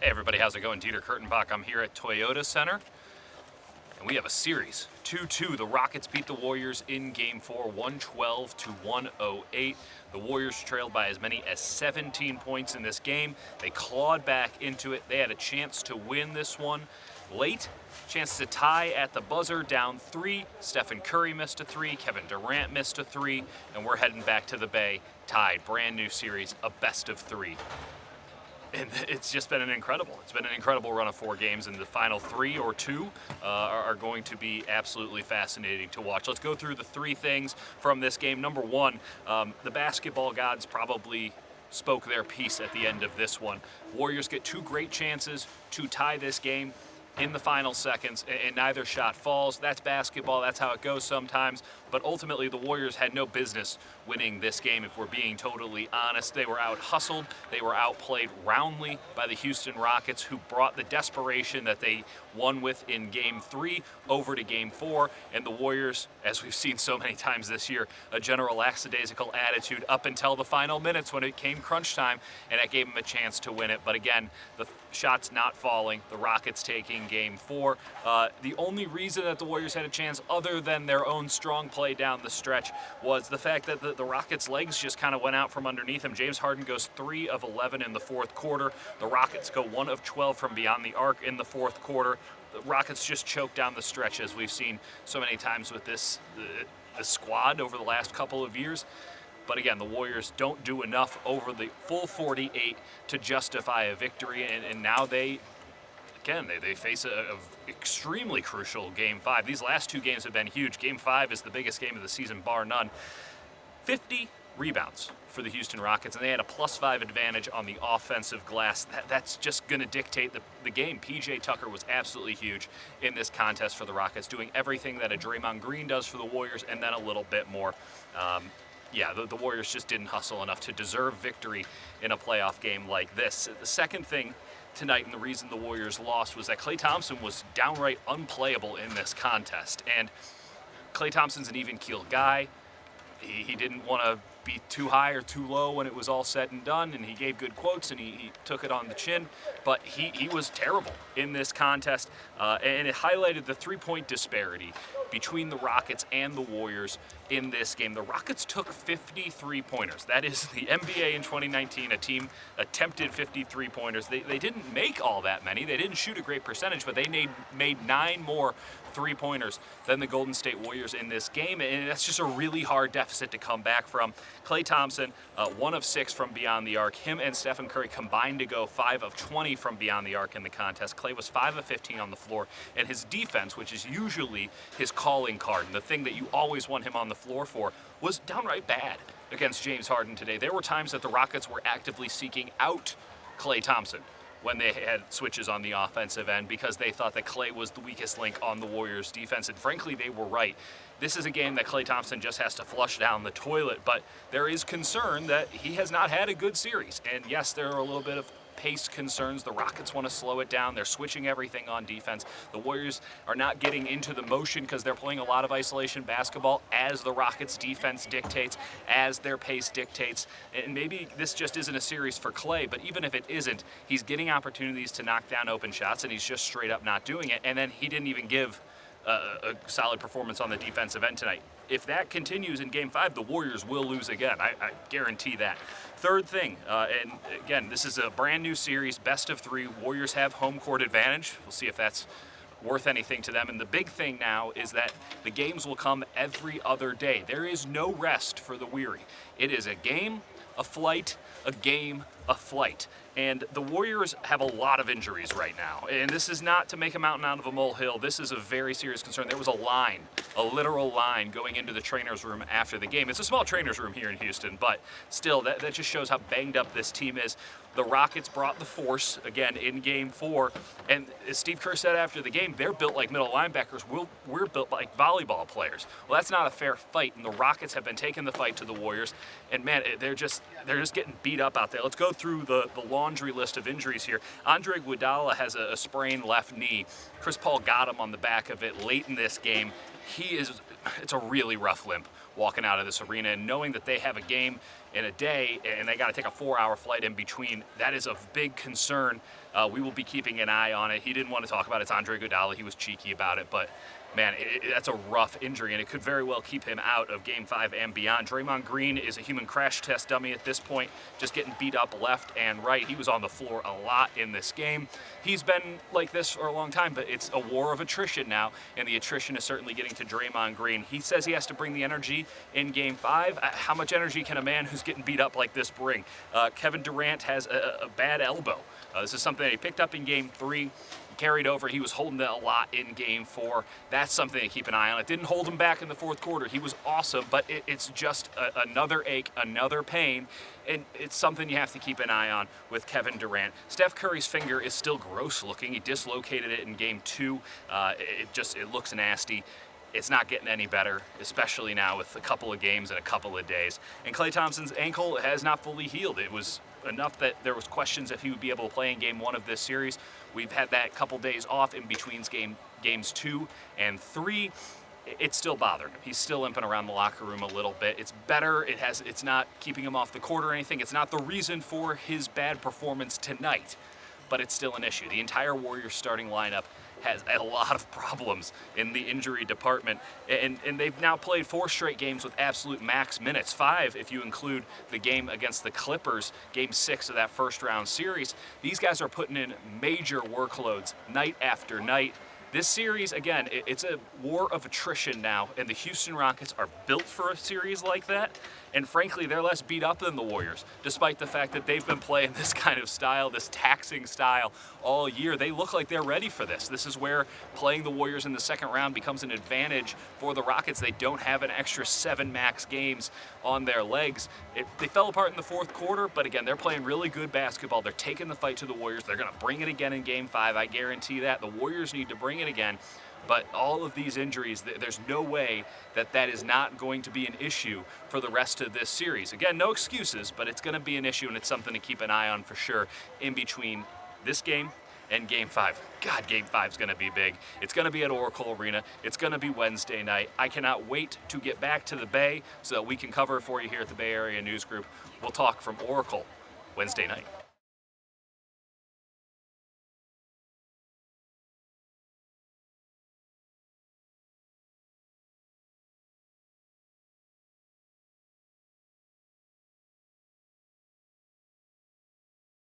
Hey everybody, how's it going? Dieter Kurtenbach. I'm here at Toyota Center, and we have a series. 2-2, the Rockets beat the Warriors in Game 4, 112 to 108. The Warriors trailed by as many as 17 points in this game. They clawed back into it. They had a chance to win this one late. Chance to tie at the buzzer, down 3. Stephen Curry missed a 3. Kevin Durant missed a 3. And we're heading back to the Bay, tied. Brand new series, a best of 3. And it's just been It's been an incredible run of 4 games, and the final 3 or 2 are going to be absolutely fascinating to watch. Let's go through the 3 things from this game. Number 1, the basketball gods probably spoke their piece at the end of this one. Warriors get 2 great chances to tie this game in the final seconds, and neither shot falls. That's basketball. That's how it goes sometimes. But ultimately, the Warriors had no business winning this game, if we're being totally honest. They were out-hustled. They were outplayed roundly by the Houston Rockets, who brought the desperation that they won with in Game 3 over to Game 4. And the Warriors, as we've seen so many times this year, a general lackadaisical attitude up until the final minutes when it came crunch time, and that gave them a chance to win it. But again, the shots not falling, the Rockets taking Game 4. The only reason that the Warriors had a chance, other than their own strong play down the stretch, was the fact that the Rockets' legs just kind of went out from underneath them. James Harden goes 3 of 11 in the fourth quarter. The Rockets go 1 of 12 from beyond the arc in the fourth quarter. The Rockets just choke down the stretch, as we've seen so many times with this squad over the last couple of years. But again, the Warriors don't do enough over the full 48 to justify a victory, and now they face a extremely crucial Game 5. These last 2 games have been huge. Game 5 is the biggest game of the season, bar none. 50 rebounds for the Houston Rockets, and they had a +5 advantage on the offensive glass. That's just going to dictate the game. PJ Tucker was absolutely huge in this contest for the Rockets, doing everything that a Draymond Green does for the Warriors, and then a little bit more. The Warriors just didn't hustle enough to deserve victory in a playoff game like this. The second thing tonight, and the reason the Warriors lost, was that Klay Thompson was downright unplayable in this contest. And Klay Thompson's an even-keeled guy. He didn't want to be too high or too low when it was all said and done, and he gave good quotes, and he took it on the chin. But he was terrible in this contest, and it highlighted the 3-point disparity between the Rockets and the Warriors in this game. The Rockets took 53 pointers. That is the NBA in 2019. A team attempted 53 pointers. They didn't make all that many. They didn't shoot a great percentage, but they made 9 more 3-pointers than the Golden State Warriors in this game, and that's just a really hard deficit to come back from. Klay Thompson, 1 of 6 from beyond the arc. Him and Stephen Curry combined to go 5 of 20 from beyond the arc in the contest. Klay was 5 of 15 on the floor, and his defense, which is usually his calling card and the thing that you always want him on the floor for, was downright bad against James Harden today. There were times that the Rockets were actively seeking out Klay Thompson when they had switches on the offensive end, because they thought that Klay was the weakest link on the Warriors' defense, and frankly, they were right. This is a game that Klay Thompson just has to flush down the toilet, but there is concern that he has not had a good series. And yes, there are a little bit of pace concerns. The Rockets want to slow it down. They're switching everything on defense. The Warriors are not getting into the motion because they're playing a lot of isolation basketball as the Rockets' defense dictates, as their pace dictates. And maybe this just isn't a series for Klay, but even if it isn't, he's getting opportunities to knock down open shots, and he's just straight up not doing it. And then he didn't even give a solid performance on the defensive end tonight. If that continues in Game 5, the Warriors will lose again. I guarantee that. Third thing, and again, this is a brand new series, best of 3. Warriors have home court advantage. We'll see if that's worth anything to them. And the big thing now is that the games will come every other day. There is no rest for the weary. It is a game, a flight, a game, a flight. And the Warriors have a lot of injuries right now. And this is not to make a mountain out of a molehill. This is a very serious concern. There was a literal line going into the trainer's room after the game. It's a small trainer's room here in Houston, but still, that just shows how banged up this team is. The Rockets brought the force, again, in Game 4. And as Steve Kerr said after the game, they're built like middle linebackers. We're built like volleyball players. Well, that's not a fair fight, and the Rockets have been taking the fight to the Warriors. And, man, they're just getting beat beat up out there. Let's go through the laundry list of injuries here. Andre Iguodala has a sprained left knee. Chris Paul got him on the back of it late in this game. It's a really rough limp walking out of this arena, and knowing that they have a game in a day and they got to take a 4-hour flight in between, that is of big concern. We will be keeping an eye on it. He didn't want to talk about it. It's Andre Iguodala. He was cheeky about it, but man, that's a rough injury, and it could very well keep him out of Game 5 and beyond. Draymond Green is a human crash test dummy at this point, just getting beat up left and right. He was on the floor a lot in this game. He's been like this for a long time, but it's a war of attrition now, and the attrition is certainly getting to Draymond Green. He says he has to bring the energy in Game 5. How much energy can a man who's getting beat up like this bring? Kevin Durant has a bad elbow. This is something that he picked up in Game 3. Carried over. He was holding it a lot in Game 4. That's something to keep an eye on. It didn't hold him back in the fourth quarter. He was awesome, but it's just another ache, another pain, and it's something you have to keep an eye on with Kevin Durant. Steph Curry's finger is still gross looking. He dislocated it in Game 2. It looks nasty. It's not getting any better, especially now with a couple of games and a couple of days. And Klay Thompson's ankle has not fully healed. It was enough that there was questions if he would be able to play in Game 1 of this series. We've had that couple days off in between games 2 and 3. It's still bothering him. He's still limping around the locker room a little bit. It's better. It's not keeping him off the court or anything. It's not the reason for his bad performance tonight, but it's still an issue. The entire Warriors starting lineup has a lot of problems in the injury department, and they've now played 4 straight games with absolute max minutes, 5 if you include the game against the Clippers, Game 6 of that first round series. These guys are putting in major workloads night after night. This series, again, it's a war of attrition now, and the Houston Rockets are built for a series like that. And frankly, they're less beat up than the Warriors, despite the fact that they've been playing this kind of style, this taxing style, all year. They look like they're ready for this. This is where playing the Warriors in the second round becomes an advantage for the Rockets. They don't have an extra 7 max games on their legs. They fell apart in the fourth quarter, but again, they're playing really good basketball. They're taking the fight to the Warriors. They're going to bring it again in Game 5. I guarantee that. The Warriors need to bring it again. But all of these injuries, there's no way that is not going to be an issue for the rest of this series. Again, no excuses, but it's going to be an issue, and it's something to keep an eye on for sure in between this game and Game 5. God, Game 5 is going to be big. It's going to be at Oracle Arena. It's going to be Wednesday night. I cannot wait to get back to the Bay so that we can cover it for you here at the Bay Area News Group. We'll talk from Oracle Wednesday night.